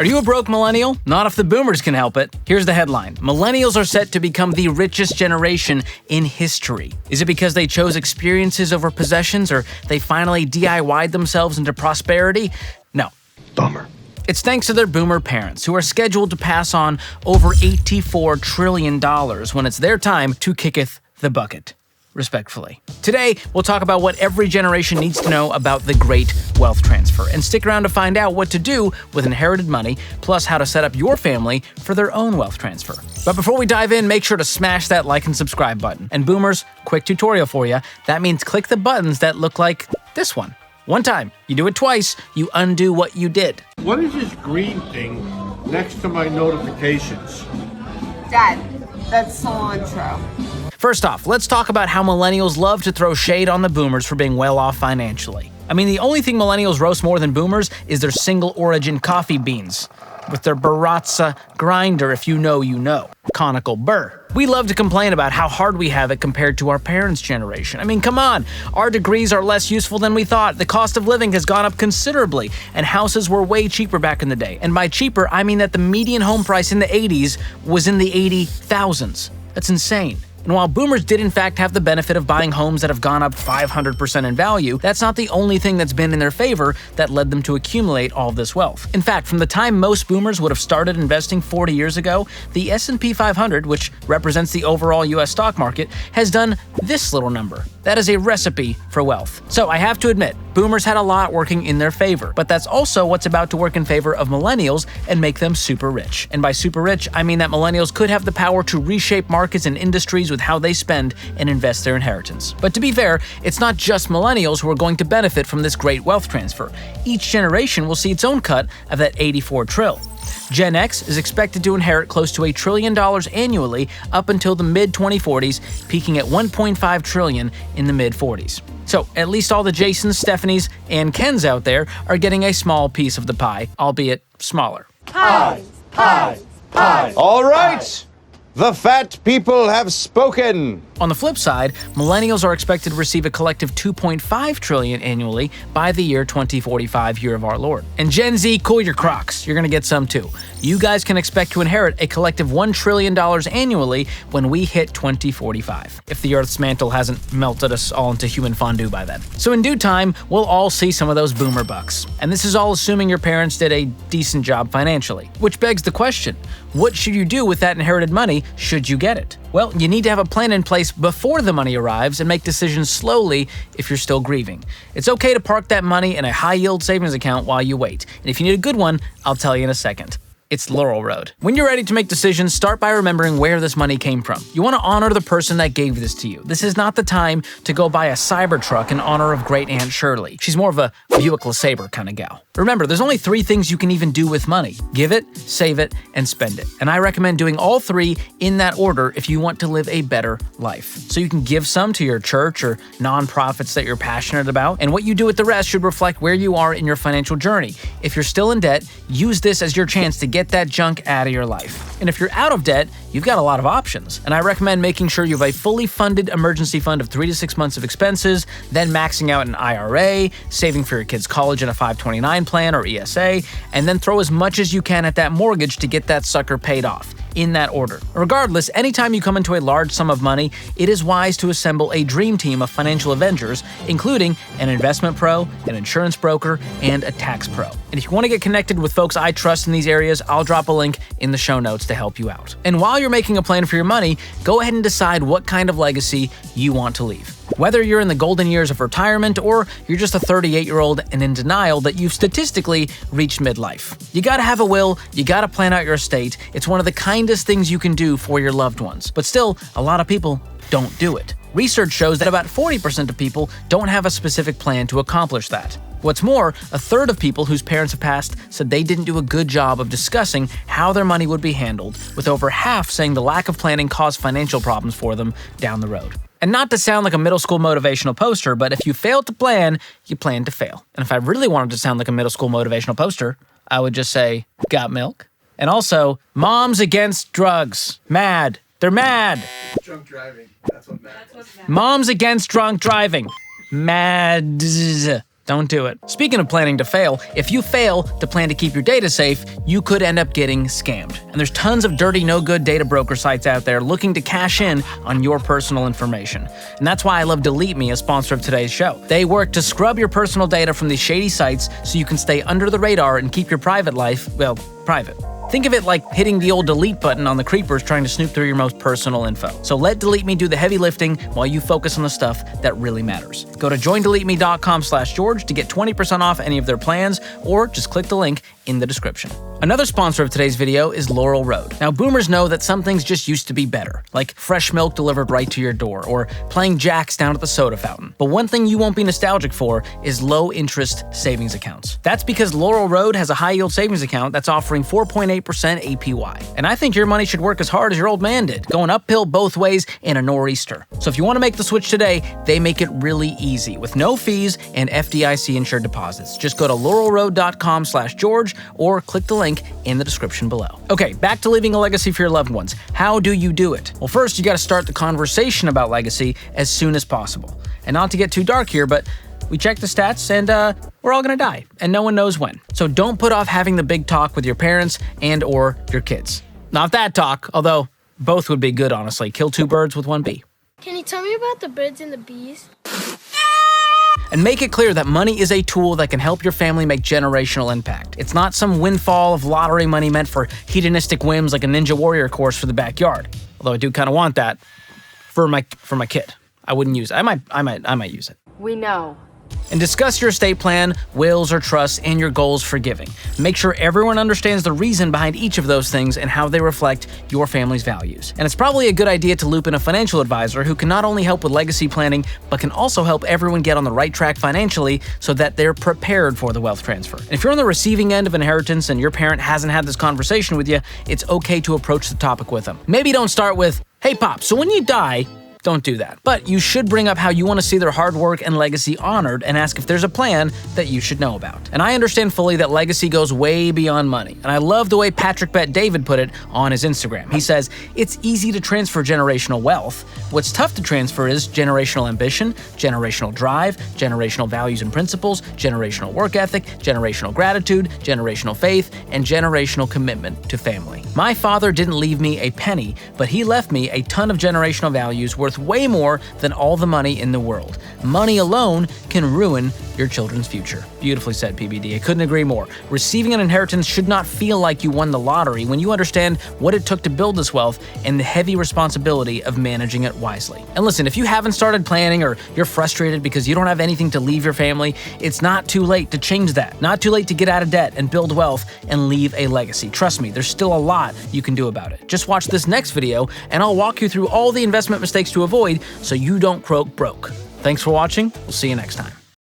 Are you a broke millennial? Not if the boomers can help it. Here's the headline. Millennials are set to become the richest generation in history. Is it because they chose experiences over possessions, or they finally DIY'd themselves into prosperity? No. Bummer. It's thanks to their boomer parents, who are scheduled to pass on over $84 trillion when it's their time to kicketh the bucket. Respectfully. Today, we'll talk about what every generation needs to know about the great wealth transfer, and stick around to find out what to do with inherited money, plus how to set up your family for their own wealth transfer. But before we dive in, make sure to smash that like and subscribe button. And boomers, quick tutorial for you. That means click the buttons that look like this one. One time. You do it twice, you undo what you did. What is this green thing next to my notifications? Dad, that's cilantro. First off, let's talk about how millennials love to throw shade on the boomers for being well off financially. I mean, the only thing millennials roast more than boomers is their single origin coffee beans, with their Baratza grinder, if you know, you know. Conical burr. We love to complain about how hard we have it compared to our parents' generation. I mean, come on, our degrees are less useful than we thought. The cost of living has gone up considerably, and houses were way cheaper back in the day. And by cheaper, I mean that the median home price in the 80s was in the 80,000s. That's insane. And while boomers did in fact have the benefit of buying homes that have gone up 500% in value, that's not the only thing that's been in their favor that led them to accumulate all this wealth. In fact, from the time most boomers would have started investing 40 years ago, the S&P 500, which represents the overall US stock market, has done this little number. That is a recipe for wealth. So I have to admit, boomers had a lot working in their favor, but that's also what's about to work in favor of millennials and make them super rich. And by super rich, I mean that millennials could have the power to reshape markets and industries with how they spend and invest their inheritance. But to be fair, it's not just millennials who are going to benefit from this great wealth transfer. Each generation will see its own cut of that 84 trill. Gen X is expected to inherit close to $1 trillion annually up until the mid-2040s, peaking at $1.5 trillion in the mid-40s. So at least all the Jasons, Stephanies, and Kens out there are getting a small piece of the pie, albeit smaller. Pie. All right. The fat people have spoken. On the flip side, millennials are expected to receive a collective $2.5 trillion annually by the year 2045, year of our Lord. And Gen Z, cool your crocs. You're gonna get some too. You guys can expect to inherit a collective $1 trillion annually when we hit 2045, if the Earth's mantle hasn't melted us all into human fondue by then. So in due time, we'll all see some of those boomer bucks. And this is all assuming your parents did a decent job financially. Which begs the question, what should you do with that inherited money should you get it? Well, you need to have a plan in place before the money arrives and make decisions slowly if you're still grieving. It's okay to park that money in a high-yield savings account while you wait. And if you need a good one, I'll tell you in a second. It's Laurel Road. When you're ready to make decisions, start by remembering where this money came from. You want to honor the person that gave this to you. This is not the time to go buy a Cybertruck in honor of Great Aunt Shirley. She's more of a Buick LeSabre kind of gal. Remember, there's only 3 things you can even do with money. Give it, save it, and spend it. And I recommend doing all 3 in that order if you want to live a better life. So you can give some to your church or nonprofits that you're passionate about, and what you do with the rest should reflect where you are in your financial journey. If you're still in debt, use this as your chance to get that junk out of your life. And if you're out of debt, you've got a lot of options. And I recommend making sure you have a fully funded emergency fund of 3 to 6 months of expenses, then maxing out an IRA, saving for your kids' college in a 529 plan or ESA, and then throw as much as you can at that mortgage to get that sucker paid off. In that order. Regardless, anytime you come into a large sum of money, it is wise to assemble a dream team of financial avengers, including an investment pro, an insurance broker, and a tax pro. And if you want to get connected with folks I trust in these areas, I'll drop a link in the show notes to help you out. And while you're making a plan for your money, go ahead and decide what kind of legacy you want to leave. Whether you're in the golden years of retirement or you're just a 38-year-old and in denial that you've statistically reached midlife. You gotta have a will, you gotta plan out your estate. It's one of the kindest things you can do for your loved ones. But still, a lot of people don't do it. Research shows that about 40% of people don't have a specific plan to accomplish that. What's more, a third of people whose parents have passed said they didn't do a good job of discussing how their money would be handled, with over half saying the lack of planning caused financial problems for them down the road. And not to sound like a middle school motivational poster, but if you fail to plan, you plan to fail. And if I really wanted to sound like a middle school motivational poster, I would just say, got milk? And also, moms against drugs. Mad. They're mad. Drunk driving. That's what matters. Moms against drunk driving. Mad. Don't do it. Speaking of planning to fail, if you fail to plan to keep your data safe, you could end up getting scammed. And there's tons of dirty, no-good data broker sites out there looking to cash in on your personal information. And that's why I love Delete Me, a sponsor of today's show. They work to scrub your personal data from these shady sites so you can stay under the radar and keep your private life, well, private. Think of it like hitting the old delete button on the creepers trying to snoop through your most personal info. So let Delete Me do the heavy lifting while you focus on the stuff that really matters. Go to joindeleteme.com/George to get 20% off any of their plans, or just click the link in the description. Another sponsor of today's video is Laurel Road. Now, boomers know that some things just used to be better, like fresh milk delivered right to your door, or playing jacks down at the soda fountain. But one thing you won't be nostalgic for is low-interest savings accounts. That's because Laurel Road has a high-yield savings account that's offering 4.8% APY. And I think your money should work as hard as your old man did, going uphill both ways in a nor'easter. So if you want to make the switch today, they make it really easy with no fees and FDIC insured deposits. Just go to laurelroad.com/George or click the link in the description below. Okay, back to leaving a legacy for your loved ones. How do you do it? Well, first, you got to start the conversation about legacy as soon as possible. And not to get too dark here, but we checked the stats and we're all gonna die, and no one knows when. So don't put off having the big talk with your parents and or your kids. Not that talk, although both would be good, honestly. Kill two birds with one bee. Can you tell me about the birds and the bees? And make it clear that money is a tool that can help your family make generational impact. It's not some windfall of lottery money meant for hedonistic whims like a Ninja Warrior course for the backyard. Although I do kind of want that for my kid. I wouldn't use it. I might use it. We know. And discuss your estate plan, wills or trusts, and your goals for giving. Make sure everyone understands the reason behind each of those things and how they reflect your family's values. And it's probably a good idea to loop in a financial advisor who can not only help with legacy planning, but can also help everyone get on the right track financially so that they're prepared for the wealth transfer. And if you're on the receiving end of inheritance and your parent hasn't had this conversation with you, it's okay to approach the topic with them. Maybe don't start with, "Hey Pop, so when you die," don't do that. But you should bring up how you want to see their hard work and legacy honored and ask if there's a plan that you should know about. And I understand fully that legacy goes way beyond money. And I love the way Patrick Bet David put it on his Instagram. He says, "It's easy to transfer generational wealth. What's tough to transfer is generational ambition, generational drive, generational values and principles, generational work ethic, generational gratitude, generational faith, and generational commitment to family. My father didn't leave me a penny, but he left me a ton of generational values worth way more than all the money in the world. Money alone can ruin your children's future." Beautifully said, PBD. I couldn't agree more. Receiving an inheritance should not feel like you won the lottery when you understand what it took to build this wealth and the heavy responsibility of managing it wisely. And listen, if you haven't started planning or you're frustrated because you don't have anything to leave your family, it's not too late to change that. Not too late to get out of debt and build wealth and leave a legacy. Trust me, there's still a lot you can do about it. Just watch this next video and I'll walk you through all the investment mistakes to avoid so you don't croak broke. Thanks for watching. We'll see you next time.